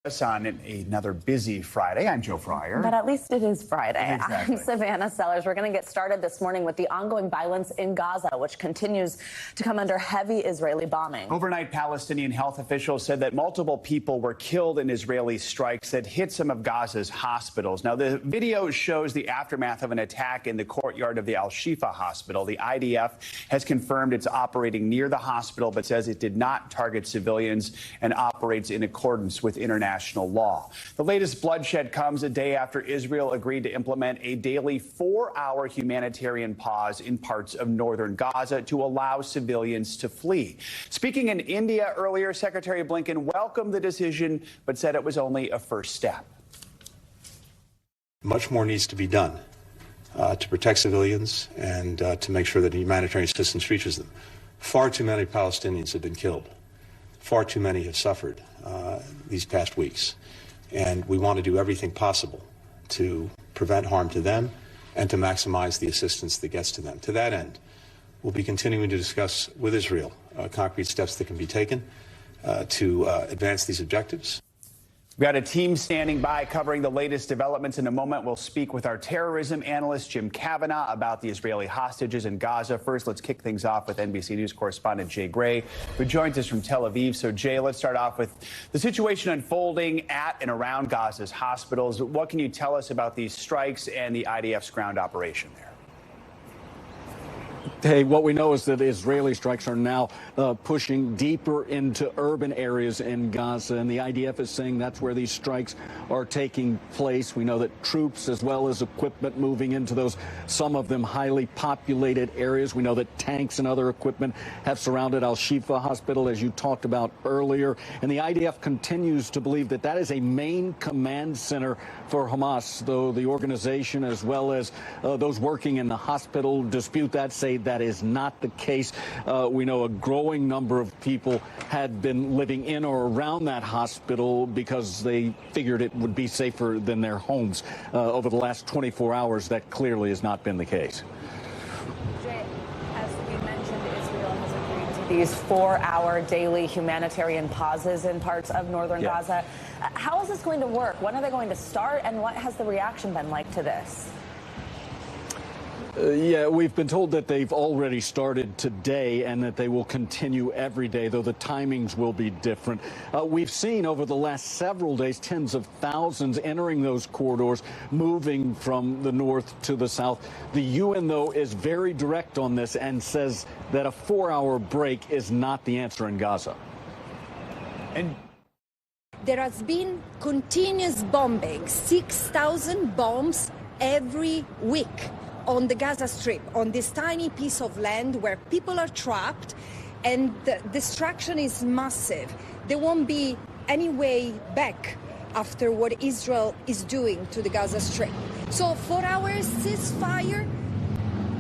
On another busy Friday. I'm Joe Fryer. But at least it is Friday. Exactly. I'm Savannah Sellers. We're going to get started this morning with the ongoing violence in Gaza, which continues to come under heavy Israeli bombing. Overnight, Palestinian health officials said that multiple people were killed in Israeli strikes that hit some of Gaza's hospitals. Now, the video shows the aftermath of an attack in the courtyard of the Al-Shifa hospital. The IDF has confirmed it's operating near the hospital, but says it did not target civilians and operates in accordance with international law. The latest bloodshed comes a day after Israel agreed to implement a daily 4-hour humanitarian pause in parts of northern Gaza to allow civilians to flee. Speaking in India earlier, Secretary Blinken welcomed the decision, but said it was only a first step. Much more needs to be done to protect civilians and to make sure that humanitarian assistance reaches them. Far too many Palestinians have been killed. Far too many have suffered these past weeks, and we want to do everything possible to prevent harm to them and to maximize the assistance that gets to them. To that end, we'll be continuing to discuss with Israel concrete steps that can be taken to advance these objectives. We've got a team standing by covering the latest developments. In a moment, we'll speak with our terrorism analyst, Jim Kavanagh, about the Israeli hostages in Gaza. First, let's kick things off with NBC News correspondent Jay Gray, who joins us from Tel Aviv. So, Jay, let's start off with the situation unfolding at and around Gaza's hospitals. What can you tell us about these strikes and the IDF's ground operation there? Hey, what we know is that Israeli strikes are now pushing deeper into urban areas in Gaza, and the IDF is saying that's where these strikes are taking place. We know that troops as well as equipment moving into those, some of them highly populated areas. We know that tanks and other equipment have surrounded Al-Shifa hospital, as you talked about earlier, and the IDF continues to believe that that is a main command center for Hamas, though the organization as well as those working in the hospital dispute that, say that is not the case. We know a growing number of people had been living in or around that hospital because they figured it would be safer than their homes. Over the last 24 hours, that clearly has not been the case. Jay, as we mentioned, Israel has agreed to these 4-hour daily humanitarian pauses in parts of northern Gaza. How is this going to work? When are they going to start, and what has the reaction been like to this? Yeah, we've been told that they've already started today and that they will continue every day, though the timings will be different. We've seen over the last several days tens of thousands entering those corridors, moving from the north to the south. The UN, though, is very direct on this and says that a 4-hour break is not the answer in Gaza. And there has been continuous bombing, 6,000 bombs every week on the Gaza Strip, on this tiny piece of land where people are trapped, and the destruction is massive. There won't be any way back after what Israel is doing to the Gaza Strip. So 4 hours ceasefire,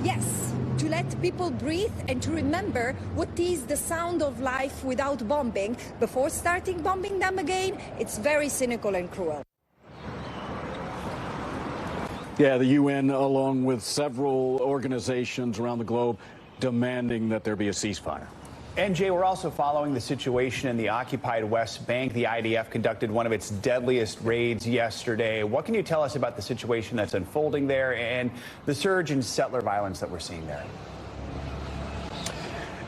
yes, to let people breathe and to remember what is the sound of life without bombing. Before starting bombing them again, it's very cynical and cruel. Yeah, the UN, along with several organizations around the globe, demanding that there be a ceasefire. And, Jay, we're also following the situation in the occupied West Bank. The IDF conducted one of its deadliest raids yesterday. What can you tell us about the situation that's unfolding there and the surge in settler violence that we're seeing there?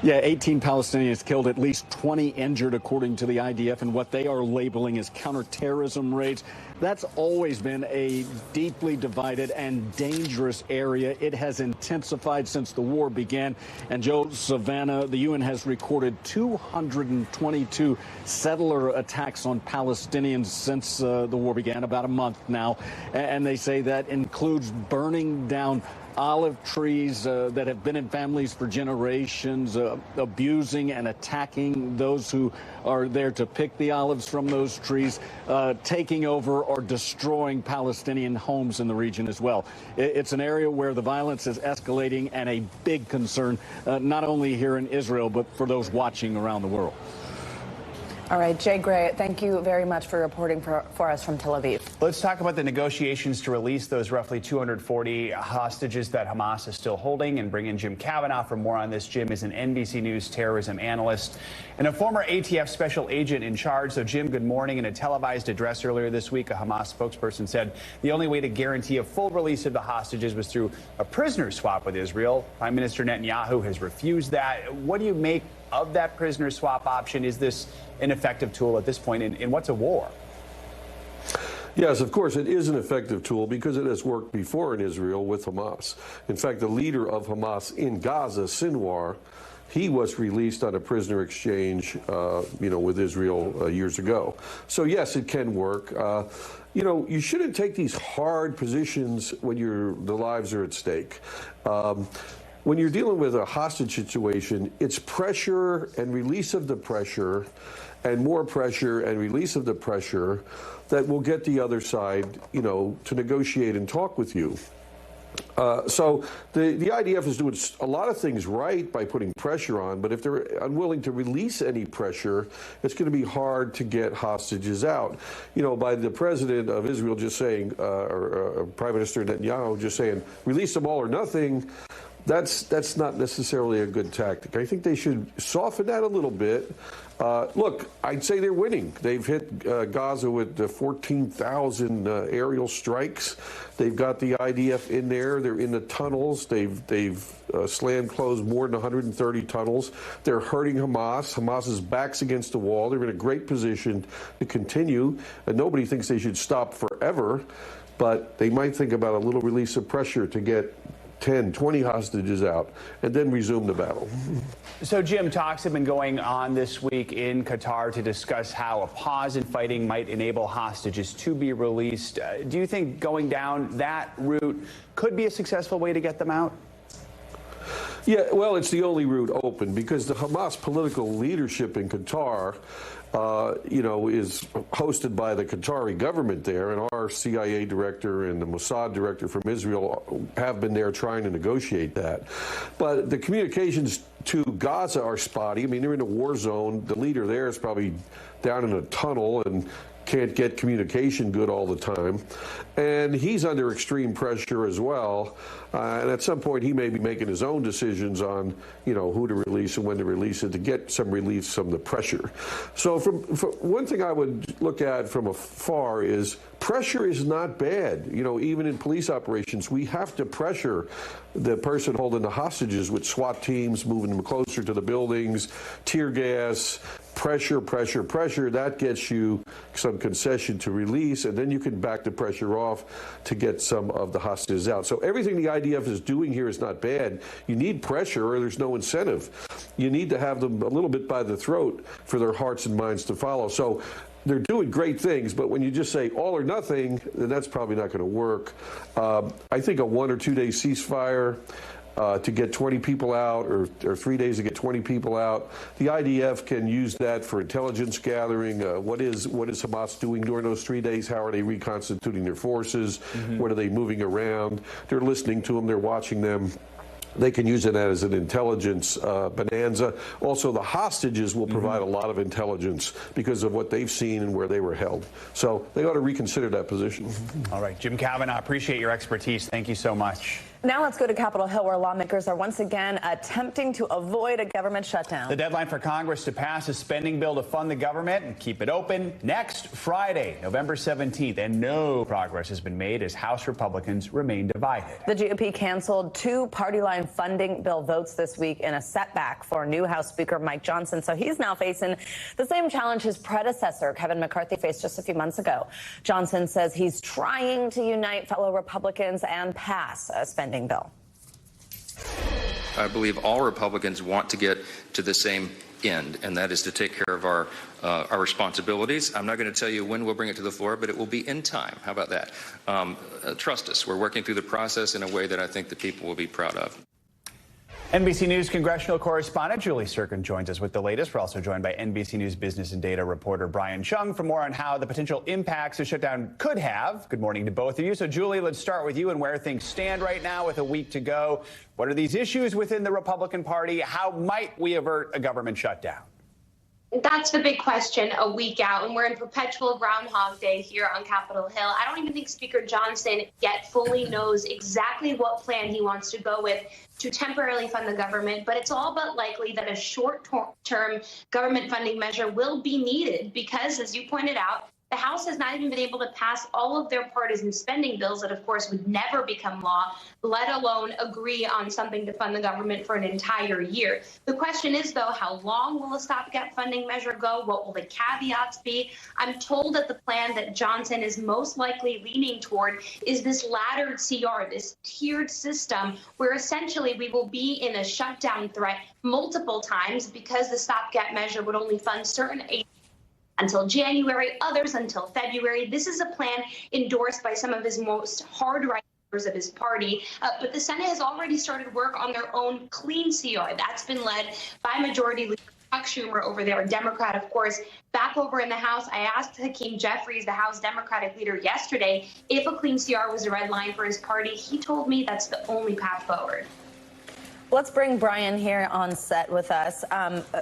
Yeah, 18 Palestinians killed, at least 20 injured, according to the IDF, in what they are labeling as counterterrorism raids. That's always been a deeply divided and dangerous area. It has intensified since the war began. And Joe, Savannah, the UN has recorded 222 settler attacks on Palestinians since the war began, about a month now. And they say that includes burning down olive trees that have been in families for generations, abusing and attacking those who are there to pick the olives from those trees, taking over or destroying Palestinian homes in the region as well. It's an area where the violence is escalating and a big concern, not only here in Israel, but for those watching around the world. All right, Jay Gray, thank you very much for reporting for us from Tel Aviv. Let's talk about the negotiations to release those roughly 240 hostages that Hamas is still holding and bring in Jim Kavanaugh for more on this. Jim is an NBC News terrorism analyst and a former ATF special agent in charge. So, Jim, good morning. In a televised address earlier this week, a Hamas spokesperson said the only way to guarantee a full release of the hostages was through a prisoner swap with Israel. Prime Minister Netanyahu has refused that. What do you make of that prisoner swap option? Is this an effective tool at this point in what's a war? Yes, of course, it is an effective tool because it has worked before in Israel with Hamas. In fact, the leader of Hamas in Gaza, Sinwar, he was released on a prisoner exchange, with Israel years ago. So, yes, it can work. You shouldn't take these hard positions when the lives are at stake. When you're dealing with a hostage situation, it's pressure and release of the pressure and more pressure and release of the pressure that will get the other side, to negotiate and talk with you. So the IDF is doing a lot of things right by putting pressure on, but if they're unwilling to release any pressure, it's going to be hard to get hostages out. By the president of Israel just saying, or Prime Minister Netanyahu just saying, release them all or nothing, that's not necessarily a good tactic. I think they should soften that a little bit. Look, I'd say they're winning. They've hit Gaza with 14,000 aerial strikes. They've got the IDF in there. They're in the tunnels. They've slammed closed more than 130 tunnels. They're hurting Hamas. Hamas's back's against the wall. They're in a great position to continue. And nobody thinks they should stop forever, but they might think about a little release of pressure to get 10, 20 hostages out, and then resume the battle. So, Jim, talks have been going on this week in Qatar to discuss how a pause in fighting might enable hostages to be released. Do you think going down that route could be a successful way to get them out? Yeah, well, it's the only route open because the Hamas political leadership in Qatar, is hosted by the Qatari government there, and our CIA director and the Mossad director from Israel have been there trying to negotiate that. But the communications to Gaza are spotty. I mean, they're in a war zone. The leader there is probably down in a tunnel and can't get communication good all the time. And he's under extreme pressure as well. And at some point, he may be making his own decisions on, who to release and when to release it to get some relief from the pressure. So one thing I would look at from afar is pressure is not bad. Even in police operations, we have to pressure the person holding the hostages with SWAT teams, moving them closer to the buildings, tear gas, pressure. That gets you some concession to release, and then you can back the pressure off to get some of the hostages out. So everything the IDF is doing here is not bad. You need pressure or there's no incentive. You need to have them a little bit by the throat for their hearts and minds to follow. So they're doing great things, but when you just say all or nothing, then that's probably not going to work. I think a 1 or 2 day ceasefire to get 20 people out, or 3 days to get 20 people out. The IDF can use that for intelligence gathering. What is Hamas doing during those 3 days? How are they reconstituting their forces? What are they moving around? They're listening to them. They're watching them. They can use it as an intelligence bonanza. Also, the hostages will provide a lot of intelligence because of what they've seen and where they were held. So they ought to reconsider that position. All right, Jim Kavanaugh, appreciate your expertise. Thank you so much. Now let's go to Capitol Hill, where lawmakers are once again attempting to avoid a government shutdown. The deadline for Congress to pass a spending bill to fund the government and keep it open next Friday, November 17th. And no progress has been made as House Republicans remain divided. The GOP canceled 2 party line funding bill votes this week in a setback for new House Speaker Mike Johnson. So he's now facing the same challenge his predecessor, Kevin McCarthy, faced just a few months ago. Johnson says he's trying to unite fellow Republicans and pass a spending bill. I believe all Republicans want to get to the same end, and that is to take care of our responsibilities. I'm not going to tell you when we'll bring it to the floor, but it will be in time. How about that? Trust us. We're working through the process in a way that I think the people will be proud of. NBC News congressional correspondent Julie Sirkin joins us with the latest. We're also joined by NBC News business and data reporter Brian Chung for more on how the potential impacts a shutdown could have. Good morning to both of you. So, Julie, let's start with you and where things stand right now with a week to go. What are these issues within the Republican Party? How might we avert a government shutdown? That's the big question a week out, and we're in perpetual Groundhog Day here on Capitol Hill. I don't even think Speaker Johnson yet fully knows exactly what plan he wants to go with to temporarily fund the government, but it's all but likely that a short-term government funding measure will be needed because, as you pointed out, the House has not even been able to pass all of their partisan spending bills that, of course, would never become law, let alone agree on something to fund the government for an entire year. The question is, though, how long will a stopgap funding measure go? What will the caveats be? I'm told that the plan that Johnson is most likely leaning toward is this laddered CR, this tiered system, where essentially we will be in a shutdown threat multiple times because the stopgap measure would only fund certain agencies until January, others until February. This is a plan endorsed by some of his most hard-right members of his party, but the Senate has already started work on their own clean CR. That's been led by Majority Leader Chuck Schumer over there, a Democrat, of course. Back over in the House, I asked Hakeem Jeffries, the House Democratic leader, yesterday if a clean CR was a red line for his party. He told me that's the only path forward. Let's bring Brian here on set with us.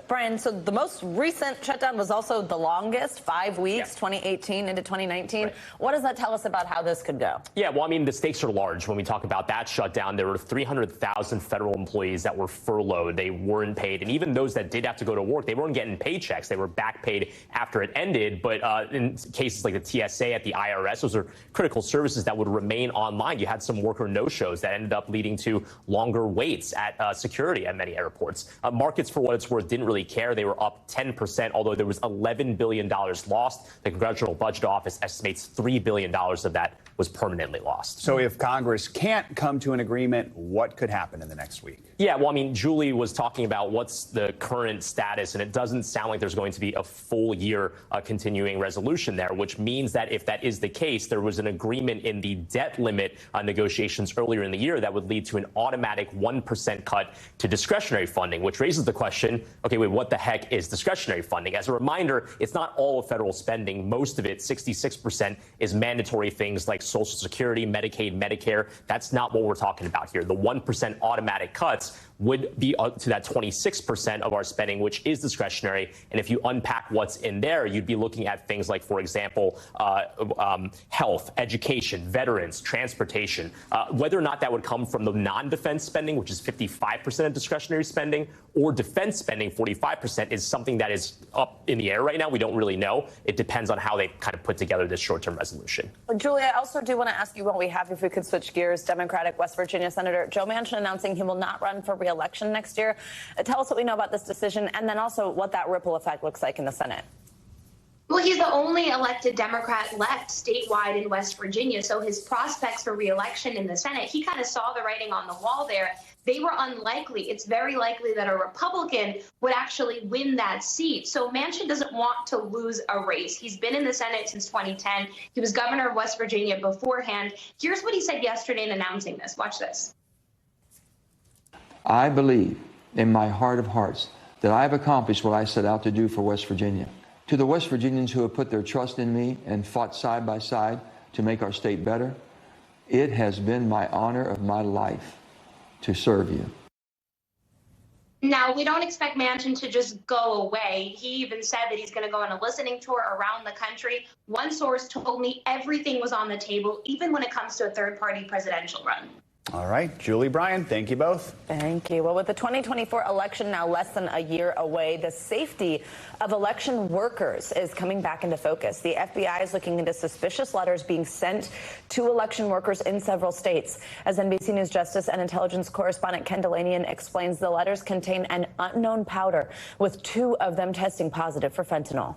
Brian, so the most recent shutdown was also the longest, 5 weeks, 2018 into 2019. Right. What does that tell us about how this could go? Yeah, well, I mean, the stakes are large. When we talk about that shutdown, there were 300,000 federal employees that were furloughed. They weren't paid. And even those that did have to go to work, they weren't getting paychecks. They were back paid after it ended. But in cases like the TSA at the IRS, those are critical services that would remain online. You had some worker no-shows that ended up leading to longer waits at security at many airports. Markets, for what it's worth, didn't really care. They were up 10%, although there was $11 billion lost. The Congressional Budget Office estimates $3 billion of that was permanently lost. So if Congress can't come to an agreement, what could happen in the next week? Yeah, well, I mean, Julie was talking about what's the current status, and it doesn't sound like there's going to be a full year continuing resolution there, which means that if that is the case, there was an agreement in the debt limit negotiations earlier in the year that would lead to an automatic 1% cut to discretionary funding, which raises the question, okay, wait, what the heck is discretionary funding? As a reminder, it's not all of federal spending. Most of it, 66%, is mandatory things like Social Security, Medicaid, Medicare. That's not what we're talking about here. The 1% automatic cuts would be up to that 26% of our spending, which is discretionary. And if you unpack what's in there, you'd be looking at things like, for example, health, education, veterans, transportation. Whether or not that would come from the non-defense spending, which is 55% of discretionary spending, or defense spending, 45%, is something that is up in the air right now. We don't really know. It depends on how they kind of put together this short-term resolution. Julia, I also do want to ask you while we have, if we could switch gears, Democratic West Virginia Senator Joe Manchin announcing he will not run for re-election next year. Tell us what we know about this decision, and then also what that ripple effect looks like in the Senate. Well, he's the only elected Democrat left statewide in West Virginia, so his prospects for re-election in the Senate, he kind of saw the writing on the wall there. They were unlikely. It's very likely that a Republican would actually win that seat. So Manchin doesn't want to lose a race. He's been in the Senate since 2010. He was governor of West Virginia beforehand. Here's what he said yesterday in announcing this. Watch this. I believe in my heart of hearts that I've accomplished what I set out to do for West Virginia. To the West Virginians who have put their trust in me and fought side by side to make our state better, it has been my honor of my life to serve you. Now, we don't expect Manchin to just go away. He even said that he's going to go on a listening tour around the country. One source told me everything was on the table, even when it comes to a third-party presidential run. All right, Julie, Brian, thank you both. Thank you. Well, with the 2024 election now less than a year away, the safety of election workers is coming back into focus. The FBI is looking into suspicious letters being sent to election workers in several states. As NBC News Justice and Intelligence correspondent Ken Delanian explains, the letters contain an unknown powder, with 2 of them testing positive for fentanyl.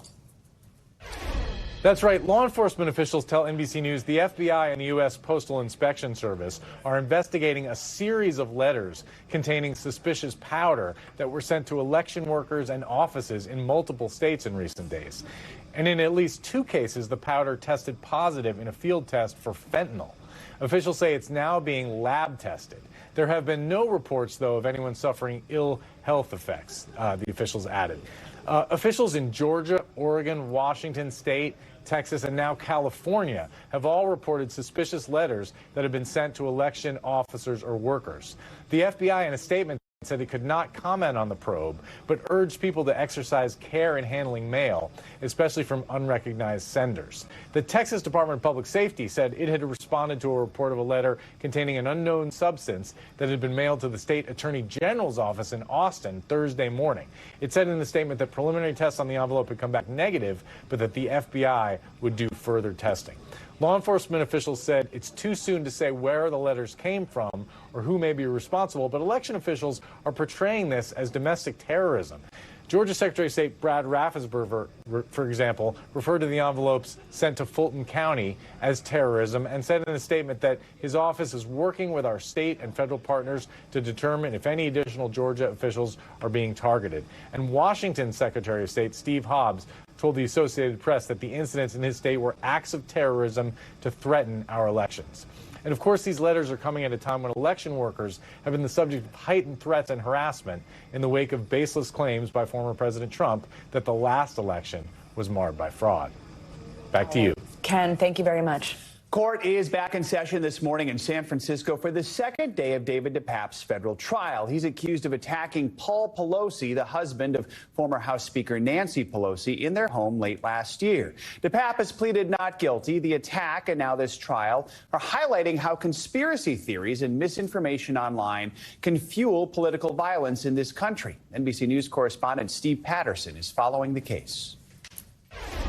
That's right. Law enforcement officials tell NBC News the FBI and the U.S. Postal Inspection Service are investigating a series of letters containing suspicious powder that were sent to election workers and offices in multiple states in recent days. And in at least 2 cases, the powder tested positive in a field test for fentanyl. Officials say it's now being lab tested. There have been no reports, though, of anyone suffering ill health effects, the officials added. Officials in Georgia, Oregon, Washington State, Texas, and now California have all reported suspicious letters that have been sent to election officers or workers. The FBI, in a statement, said said it could not comment on the probe, but urged people to exercise care in handling mail, especially from unrecognized senders. The Texas Department of Public Safety said it had responded to a report of a letter containing an unknown substance that had been mailed to the state attorney general's office in Austin Thursday morning. It said in the statement that preliminary tests on the envelope had come back negative, but that the FBI would do further testing. Law enforcement officials said it's too soon to say where the letters came from or who may be responsible, but election officials are portraying this as domestic terrorism. Georgia Secretary of State Brad Raffensperger, for example, referred to the envelopes sent to Fulton County as terrorism and said in a statement that his office is working with our state and federal partners to determine if any additional Georgia officials are being targeted. And Washington Secretary of State Steve Hobbs told the Associated Press that the incidents in his state were acts of terrorism to threaten our elections. And of course, these letters are coming at a time when election workers have been the subject of heightened threats and harassment in the wake of baseless claims by former President Trump that the last election was marred by fraud. Back to you. Ken, thank you very much. Court is back in session this morning in San Francisco for the second day of David DePape's federal trial. He's accused of attacking Paul Pelosi, the husband of former House Speaker Nancy Pelosi, in their home late last year. DePape has pleaded not guilty. The attack and now this trial are highlighting how conspiracy theories and misinformation online can fuel political violence in this country. NBC News correspondent Steve Patterson is following the case.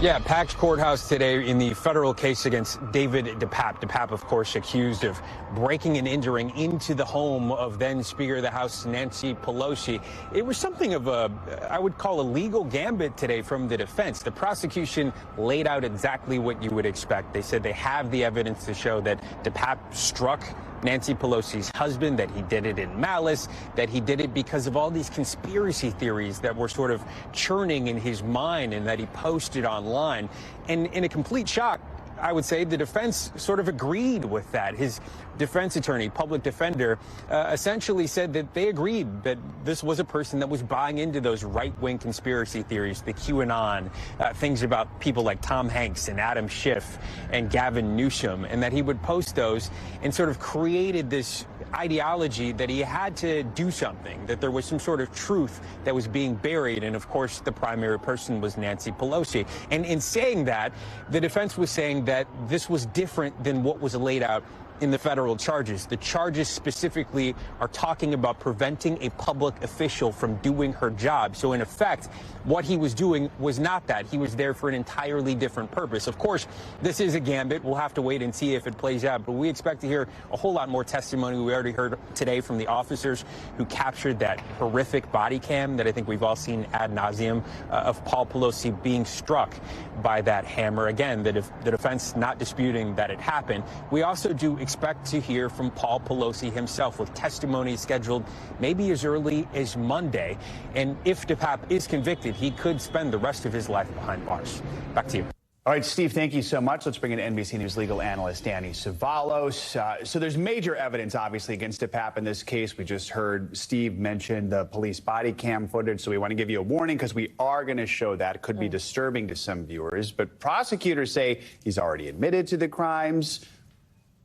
Yeah, packed courthouse today in the federal case against David DePape. DePape, of course, accused of breaking and entering into the home of then Speaker of the House Nancy Pelosi. It was something of a, I would call, a legal gambit today from the defense. The prosecution laid out exactly what you would expect. They said they have the evidence to show that DePape struck Nancy Pelosi's husband, that he did it in malice, that he did it because of all these conspiracy theories that were sort of churning in his mind and that he posted online. And in a complete shock, I would say the defense sort of agreed with that. His defense attorney, public defender, essentially said that they agreed that this was a person that was buying into those right-wing conspiracy theories, the QAnon, things about people like Tom Hanks and Adam Schiff and Gavin Newsom, and that he would post those and sort of created this ideology that he had to do something, that there was some sort of truth that was being buried. And of course, the primary person was Nancy Pelosi. And in saying that, the defense was saying that this was different than what was laid out in the federal charges. The charges specifically are talking about preventing a public official from doing her job. So in effect, what he was doing was not that. He was there for an entirely different purpose. Of course, this is a gambit. We'll have to wait and see if it plays out. But we expect to hear a whole lot more testimony. We already heard today from the officers who captured that horrific body cam that I think we've all seen ad nauseum of Paul Pelosi being struck by that hammer. Again, the defense not disputing that it happened. We also do expect to hear from Paul Pelosi himself with testimony scheduled maybe as early as Monday. And if DePape is convicted, he could spend the rest of his life behind bars. Back to you. All right, Steve, thank you so much. Let's bring in NBC News legal analyst Danny Savalos. So there's major evidence, obviously, against DePape in this case. We just heard Steve mention the police body cam footage, so we want to give you a warning because we are going to show that. It could be disturbing to some viewers, but prosecutors say he's already admitted to the crimes.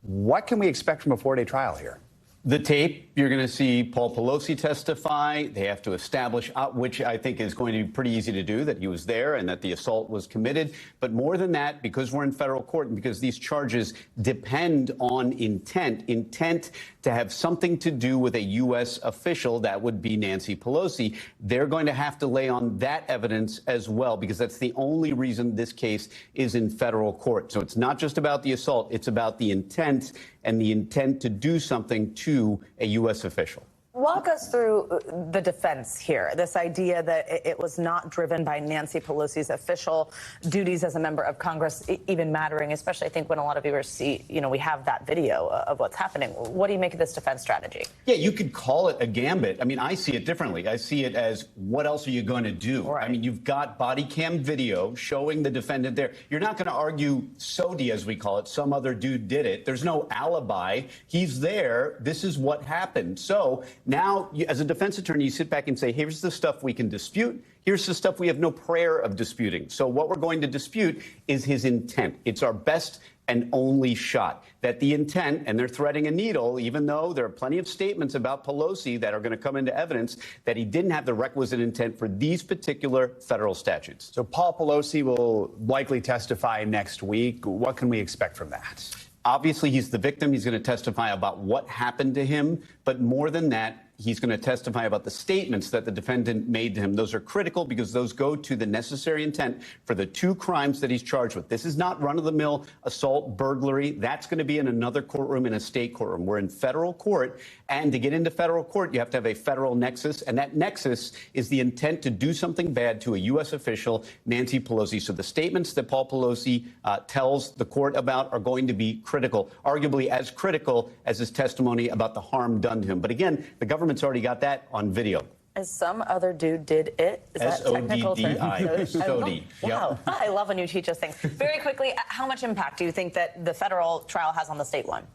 What can we expect from a 4-day trial here? The tape, you're going to see Paul Pelosi testify. They have to establish, which I think is going to be pretty easy to do, that he was there and that the assault was committed. But more than that, because we're in federal court and because these charges depend on intent to have something to do with a U.S. official, that would be Nancy Pelosi, they're going to have to lay on that evidence as well, because that's the only reason this case is in federal court. So it's not just about the assault, it's about the intent and the intent to do something to a U.S. official. Walk us through the defense here, this idea that it was not driven by Nancy Pelosi's official duties as a member of Congress even mattering, especially I think when a lot of viewers see, we have that video of what's happening. What do you make of this defense strategy? Yeah, you could call it a gambit. I mean, I see it differently. I see it as, what else are you going to do? Right. I mean, you've got body cam video showing the defendant there. You're not going to argue SODI, as we call it. Some other dude did it. There's no alibi. He's there. This is what happened. So now, as a defense attorney, you sit back and say, here's the stuff we can dispute. Here's the stuff we have no prayer of disputing. So what we're going to dispute is his intent. It's our best and only shot. That the intent, and they're threading a needle, even though there are plenty of statements about Pelosi that are going to come into evidence, that he didn't have the requisite intent for these particular federal statutes. So Paul Pelosi will likely testify next week. What can we expect from that? Obviously, he's the victim. He's going to testify about what happened to him. But more than that, he's going to testify about the statements that the defendant made to him. Those are critical because those go to the necessary intent for the two crimes that he's charged with. This is not run-of-the-mill assault, burglary. That's going to be in another courtroom, in a state courtroom. We're in federal court. And to get into federal court, you have to have a federal nexus. And that nexus is the intent to do something bad to a U.S. official, Nancy Pelosi. So the statements that Paul Pelosi tells the court about are going to be critical, arguably as critical as his testimony about the harm done to him. But again, the government's already got that on video. As some other dude did it. Is that technical term? S-O-D-D-I. Wow. I love when you teach us things. Very quickly, how much impact do you think that the federal trial has on the state one?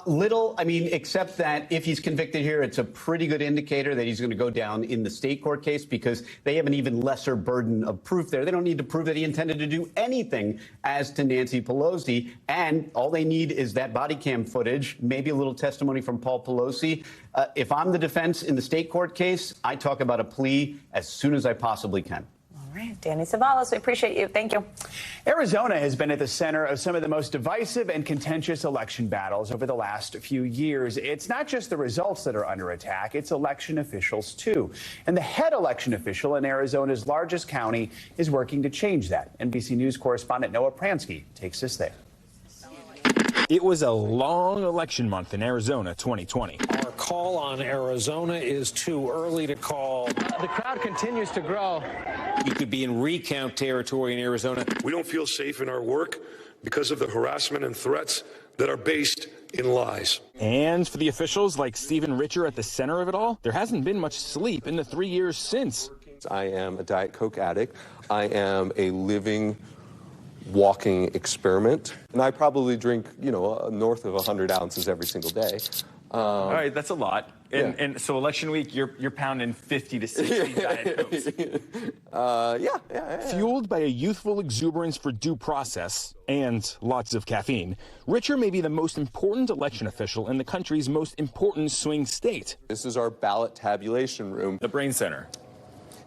Little, I mean, except that if he's convicted here, it's a pretty good indicator that he's going to go down in the state court case because they have an even lesser burden of proof there. They don't need to prove that he intended to do anything as to Nancy Pelosi. And all they need is that body cam footage, maybe a little testimony from Paul Pelosi. If I'm the defense in the state court case, I talk about a plea as soon as I possibly can. All right, Danny Savalas, we appreciate you. Thank you. Arizona has been at the center of some of the most divisive and contentious election battles over the last few years. It's not just the results that are under attack, it's election officials, too. And the head election official in Arizona's largest county is working to change that. NBC News correspondent Noah Pransky takes us there. It was a long election month in Arizona 2020. Our call on Arizona is too early to call. The crowd continues to grow. We could be in recount territory in Arizona. We don't feel safe in our work because of the harassment and threats that are based in lies. And for the officials like Stephen Richer at the center of it all, there hasn't been much sleep in the 3 years since. I am a Diet Coke addict. I am a living, walking experiment. And I probably drink, north of 100 ounces every single day. All right, that's a lot. And so election week, you're pounding 50 to 60 Diet Cokes. Yeah. Fueled by a youthful exuberance for due process and lots of caffeine, Richer may be the most important election official in the country's most important swing state. This is our ballot tabulation room. The brain center.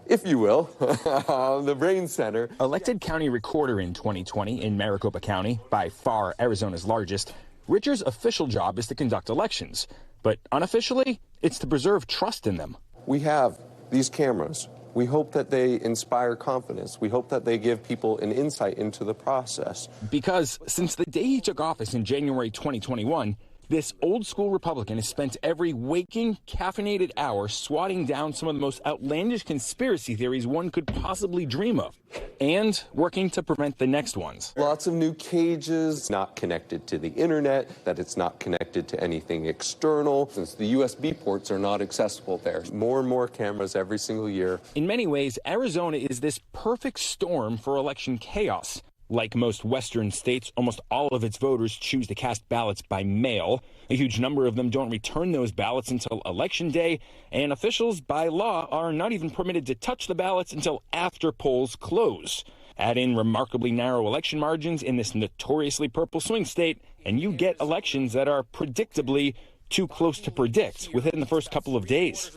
If you will, the brain center. Elected county recorder in 2020 in Maricopa County, by far Arizona's largest, Richer's official job is to conduct elections, but unofficially, it's to preserve trust in them. We have these cameras. We hope that they inspire confidence. We hope that they give people an insight into the process. Because since the day he took office in January 2021, this old-school Republican has spent every waking, caffeinated hour swatting down some of the most outlandish conspiracy theories one could possibly dream of, and working to prevent the next ones. Lots of new cages, not connected to the internet, that it's not connected to anything external, since the USB ports are not accessible there. More and more cameras every single year. In many ways, Arizona is this perfect storm for election chaos. Like most Western states, almost all of its voters choose to cast ballots by mail. A huge number of them don't return those ballots until Election Day, and officials, by law, are not even permitted to touch the ballots until after polls close. Add in remarkably narrow election margins in this notoriously purple swing state, and you get elections that are predictably too close to predict within the first couple of days.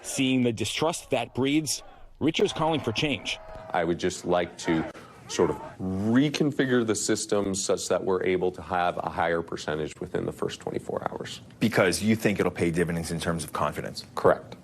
Seeing the distrust that breeds, Richer's calling for change. I would just like to sort of reconfigure the system such that we're able to have a higher percentage within the first 24 hours. Because you think it'll pay dividends in terms of confidence. Correct.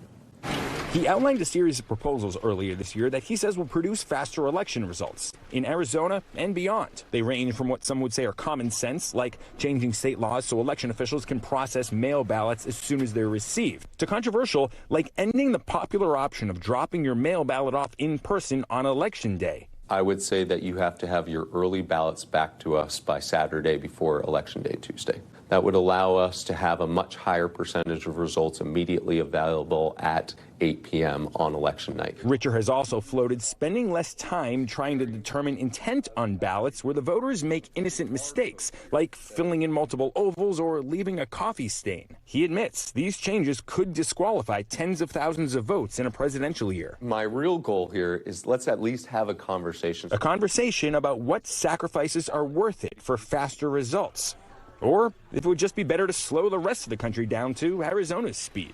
He outlined a series of proposals earlier this year that he says will produce faster election results in Arizona and beyond. They range from what some would say are common sense, like changing state laws so election officials can process mail ballots as soon as they're received, to controversial, like ending the popular option of dropping your mail ballot off in person on Election Day. I would say that you have to have your early ballots back to us by Saturday before Election Day Tuesday. That would allow us to have a much higher percentage of results immediately available at 8 p.m. on election night. Richer has also floated spending less time trying to determine intent on ballots where the voters make innocent mistakes, like filling in multiple ovals or leaving a coffee stain. He admits these changes could disqualify tens of thousands of votes in a presidential year. My real goal here is let's at least have a conversation. A conversation about what sacrifices are worth it for faster results. Or if it would just be better to slow the rest of the country down to Arizona's speed.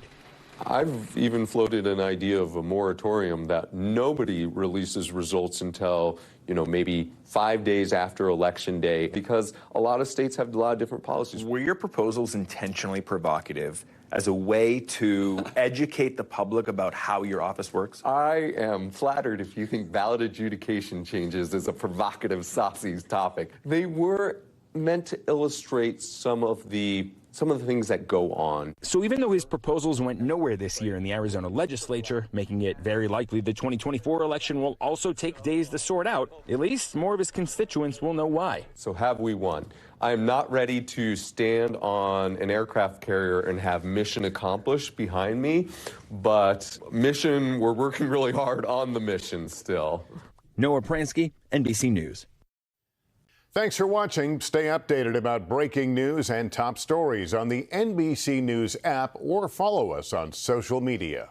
I've even floated an idea of a moratorium that nobody releases results until, maybe 5 days after Election Day, because a lot of states have a lot of different policies. Were your proposals intentionally provocative as a way to educate the public about how your office works? I am flattered if you think ballot adjudication changes is a provocative, saucy topic. They were meant to illustrate some of the things that go on. So even though his proposals went nowhere this year in the Arizona legislature, making it very likely the 2024 election will also take days to sort out, at least more of his constituents will know why. So have we won? I am not ready to stand on an aircraft carrier and have mission accomplished behind me, but we're working really hard on the mission still. Noah Pransky, NBC News. Thanks for watching. Stay updated about breaking news and top stories on the NBC News app or follow us on social media.